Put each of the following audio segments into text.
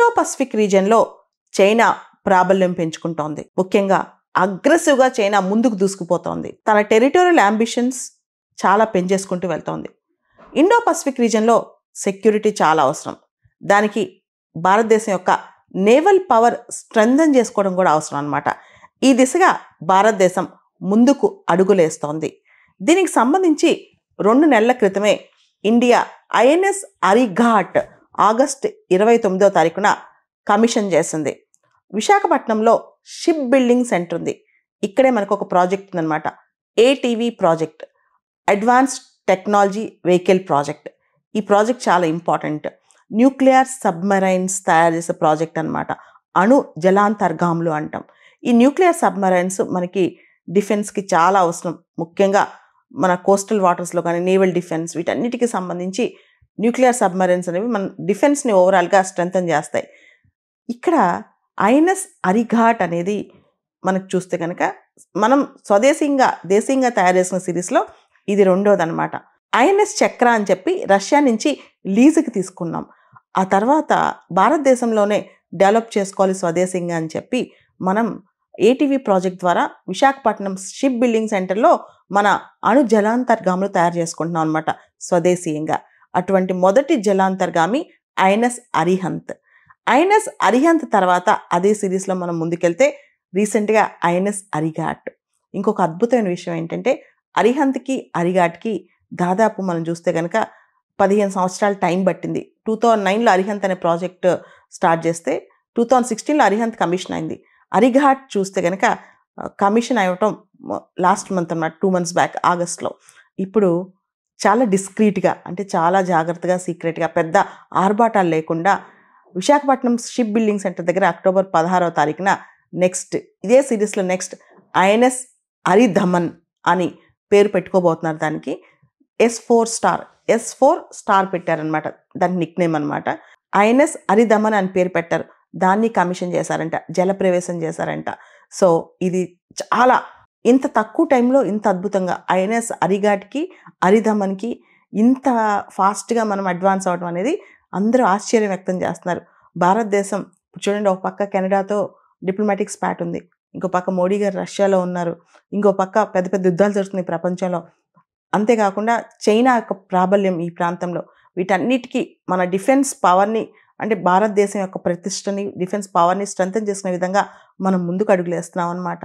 Indo Pacific రీజియన్లో China ప్రాబల్యం పెంచుకుంటోంది. ముఖ్యంగా అగ్రెసివ్గా చైనా ముందుకు దూసుకుపోతోంది. తన టెరిటోరియల్ అంబిషన్స్ చాలా పెంచేసుకుంటూ వెళ్తోంది. ఇండో పసిఫిక్ రీజియన్లో సెక్యూరిటీ చాలా అవసరం. దానికి భారతదేశం యొక్క నేవల్ పవర్ స్ట్రెంథన్ చేసుకోవడం కూడా అవసరం అన్నమాట. ఈ దిశగా భారతదేశం ముందుకు అడుగులేస్తోంది. దీనికి సంబంధించి 2 నెలల క్రితమే ఇండియా ఐఎన్ఎస్ అరిఘాట్ ఆగస్టు 29వ తారీఖున కమిషన్ చేసింది. విశాఖపట్నంలో షిప్ బిల్డింగ్ సెంటర్ ఉంది. ఇక్కడే మనకు ఒక ప్రాజెక్ట్ ఉందన్నమాట. ATV project, advanced technology vehicle project. ఈ ప్రాజెక్ట్ చాలా ఇంపార్టెంట్. న్యూక్లియర్ సబ్మరైన్స్ తయారు చేసే ప్రాజెక్ట్ అనమాట. అణు జలాంతర్గాములు అంటాం. ఈ న్యూక్లియర్ సబ్మరైన్స్ మనకి డిఫెన్స్కి చాలా అవసరం. ముఖ్యంగా మన కోస్టల్ వాటర్స్లో కానీ నేవల్ డిఫెన్స్ వీటన్నిటికీ సంబంధించి న్యూక్లియర్ సబ్మరైన్స్ అనేవి మన డిఫెన్స్ని ఓవరాల్గా స్ట్రెంథన్ చేస్తాయి. ఇక్కడ ఐఎన్ఎస్ అరిఘాట్ అనేది మనకు చూస్తే కనుక మనం దేశీయంగా తయారు చేసిన సిరీస్లో ఇది 2వది అనమాట. ఐఎన్ఎస్ చక్ర అని చెప్పి రష్యా నుంచి లీజుకి తీసుకున్నాం. ఆ తర్వాత భారతదేశంలోనే డెవలప్ చేసుకోవాలి స్వదేశీయంగా అని చెప్పి మనం ఏటీవీ ప్రాజెక్ట్ ద్వారా విశాఖపట్నం షిప్ బిల్డింగ్ సెంటర్లో మన అణు జలాంతర్గాములు తయారు చేసుకుంటున్నాం అనమాట స్వదేశీయంగా. అటువంటి మొదటి జలాంతర్గామి ఐఎన్ఎస్ అరిహంత్. ఐఎన్ఎస్ అరిహంత్ తర్వాత అదే సిరీస్లో మనం ముందుకెళ్తే రీసెంట్గా ఐఎన్ఎస్ అరిఘాట్. ఇంకొక అద్భుతమైన విషయం ఏంటంటే అరిహంత్కి అరిఘాట్కి దాదాపు మనం చూస్తే కనుక 15 సంవత్సరాల టైం పట్టింది. 2009లో అరిహంత్ అనే ప్రాజెక్ట్ స్టార్ట్ చేస్తే 2016లో అరిహంత్ కమిషన్ అయింది. అరిఘాట్ చూస్తే కనుక కమిషన్ అవ్వటం లాస్ట్ మంత్ అన్నమాట, 2 months బ్యాక్ ఆగస్ట్లో. ఇప్పుడు చాలా డిస్క్రీట్గా అంటే చాలా జాగ్రత్తగా సీక్రెట్గా పెద్ద ఆర్భాటాలు లేకుండా విశాఖపట్నం షిప్ బిల్డింగ్ సెంటర్ దగ్గర అక్టోబర్ 16వ తారీఖున ఇదే సిరీస్లో ఐఎన్ఎస్ అరిధమన్ అని పేరు పెట్టుకోబోతున్నారు. దానికి S4 స్టార్ పెట్టారనమాట. దానికి నిక్నేమ్ అనమాట. ఐఎన్ఎస్ అరిధమన్ అని పేరు పెట్టారు. దాన్ని కమిషన్ చేశారంట, జలప్రవేశం చేశారంట. సో ఇది చాలా ఇంత తక్కువ టైంలో ఇంత అద్భుతంగా ఐఎన్ఎస్ అరిఘాట్కి అరిధమన్కి ఇంత ఫాస్ట్గా మనం అడ్వాన్స్ అవ్వడం అనేది అందరూ ఆశ్చర్యం వ్యక్తం చేస్తున్నారు. భారతదేశం చూడండి, ఒక పక్క కెనడాతో డిప్లొమాటిక్ స్పాట్ ఉంది, ఇంకో పక్క మోడీ గారు రష్యాలో ఉన్నారు, ఇంకో పక్క పెద్ద పెద్ద యుద్ధాలు జరుగుతున్నాయి ప్రపంచంలో. అంతేకాకుండా చైనా యొక్క ప్రాబల్యం ఈ ప్రాంతంలో. వీటన్నిటికీ మన డిఫెన్స్ పవర్ని అంటే భారతదేశం యొక్క ప్రతిష్టని డిఫెన్స్ పవర్ని స్ట్రెంథన్ చేసుకునే విధంగా మనం ముందుకు అడుగులేస్తున్నాం అనమాట.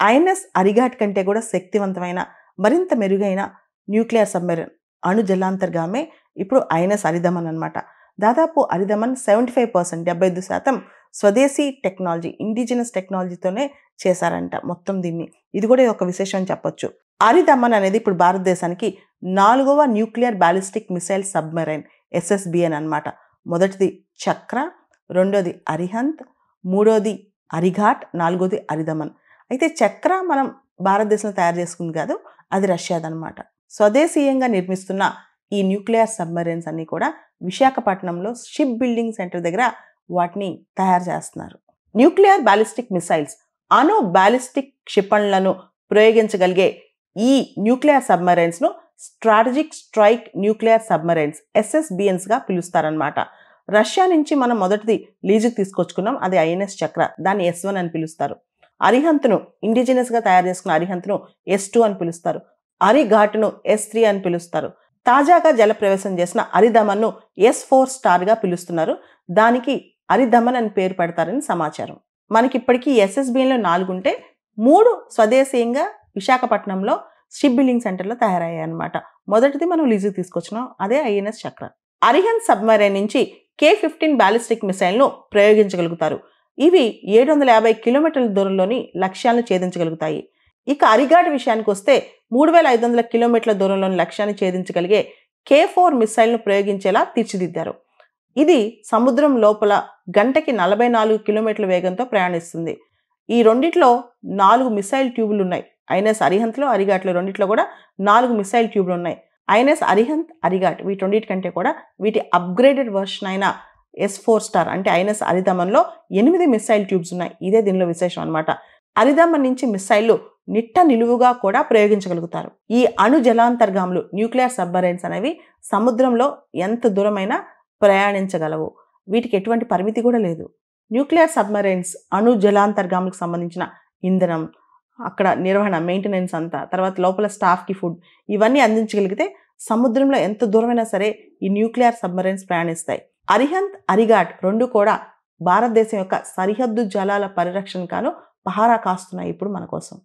ఐఎన్ఎస్ అరిఘాట్ కంటే కూడా శక్తివంతమైన మరింత మెరుగైన న్యూక్లియర్ సబ్మెరైన్ అణు జలాంతర్గామే ఇప్పుడు ఐఎన్ఎస్ అరిధమన్ అనమాట. దాదాపు అరిధమన్ 75% 75% స్వదేశీ టెక్నాలజీ, ఇండిజినస్ టెక్నాలజీతోనే చేశారంట మొత్తం దీన్ని. ఇది కూడా ఒక విశేషం అని చెప్పొచ్చు. అరిధమన్ అనేది ఇప్పుడు భారతదేశానికి 4వ nuclear ballistic missile submarine SSBN అనమాట. మొదటిది చక్ర, 2వది అరిహంత్, 3వది అరిఘాట్, 4వది అరిధమన్. అయితే చక్ర మనం భారతదేశంలో తయారు చేసుకుంది కాదు, అది రష్యాదనమాట. స్వదేశీయంగా నిర్మిస్తున్న ఈ న్యూక్లియర్ సబ్మెరైన్స్ అన్నీ కూడా విశాఖపట్నంలో షిప్ బిల్డింగ్ సెంటర్ దగ్గర వాటిని తయారు చేస్తున్నారు. న్యూక్లియర్ బ్యాలిస్టిక్ మిసైల్స్, అణు బ్యాలిస్టిక్ క్షిపణులను ప్రయోగించగలిగే ఈ న్యూక్లియర్ సబ్మెరైన్స్ను స్ట్రాటజిక్ స్ట్రైక్ న్యూక్లియర్ సబ్మెరైన్స్ SSBNsగా పిలుస్తారనమాట. రష్యా నుంచి మనం మొదటిది లీజుకి తీసుకొచ్చుకున్నాం, అది ఐఎన్ఎస్ చక్ర, దాన్ని S1 అని పిలుస్తారు. అరిహంత్ను ఇండిజినస్గా తయారు చేసుకున్న అరిహంత్ను S2 అని పిలుస్తారు. అరిఘాట్ను S3 అని పిలుస్తారు. తాజాగా జలప్రవేశం చేసిన అరిధమన్ను S4 స్టార్గా పిలుస్తున్నారు. దానికి అరిధమన్ అని పేరు పెడతారని సమాచారం. మనకి ఇప్పటికీ SSBNలో 4 ఉంటే 3 స్వదేశీయంగా విశాఖపట్నంలో షిప్ బిల్డింగ్ సెంటర్లో తయారయ్యాయి అనమాట. మొదటిది మనం లీజుకి తీసుకొచ్చినాం, అదే ఐఎన్ఎస్ చక్ర. అరిహంత్ సబ్మెరైన్ నుంచి K-15 బ్యాలిస్టిక్ మిసైల్ను ప్రయోగించగలుగుతారు. ఇవి 750 కిలోమీటర్ల దూరంలోని లక్ష్యాలను ఛేదించగలుగుతాయి. ఇక అరిఘాట్ విషయానికి వస్తే 3500 కిలోమీటర్ల దూరంలోని లక్ష్యాన్ని ఛేదించగలిగే K4 మిసైల్ను ప్రయోగించేలా తీర్చిదిద్దారు. ఇది సముద్రం లోపల గంటకి 44 కిలోమీటర్ల వేగంతో ప్రయాణిస్తుంది. ఈ రెండిట్లో 4 మిసైల్ ట్యూబులు ఉన్నాయి. ఐఎన్ఎస్ అరిహంత్లో అరిఘాట్లో రెండిట్లో కూడా 4 మిసైల్ ట్యూబ్లు ఉన్నాయి. ఐఎన్ఎస్ అరిహంత్, అరిఘాట్ వీటన్నిటికంటే కూడా వీటి అప్గ్రేడెడ్ వర్షన్ అయిన S4 స్టార్ అంటే ఐఎన్ఎస్ అరిధమన్లో 8 మిసైల్ ట్యూబ్స్ ఉన్నాయి. ఇదే దీనిలో విశేషం అనమాట. అరిధమన్ నుంచి మిసైళ్లు నిట్ట నిలువుగా కూడా ప్రయోగించగలుగుతారు. ఈ అణు జలాంతర్గాములు న్యూక్లియర్ సబ్మెరైన్స్ అనేవి సముద్రంలో ఎంత దూరమైనా ప్రయాణించగలవు. వీటికి ఎటువంటి పరిమితి కూడా లేదు. న్యూక్లియర్ సబ్‌మరైన్స్ అణు జలాంతర్గాములకు సంబంధించిన ఇంధనం, అక్కడ నిర్వహణ, మెయింటెనెన్స్ అంతా, తర్వాత లోపల స్టాఫ్‌కి ఫుడ్ ఇవన్నీ అందించగలిగితే సముద్రంలో ఎంత దూరమైనా సరే ఈ న్యూక్లియర్ సబ్‌మరైన్స్ ప్రయాణిస్తాయి. అరిహంత్, అరిఘాట్ 2 కూడా భారతదేశం యొక్క సరిహద్దు జలాల పరిరక్షణకు పహారా కాస్తున్నాయి ఇప్పుడు మన కోసం.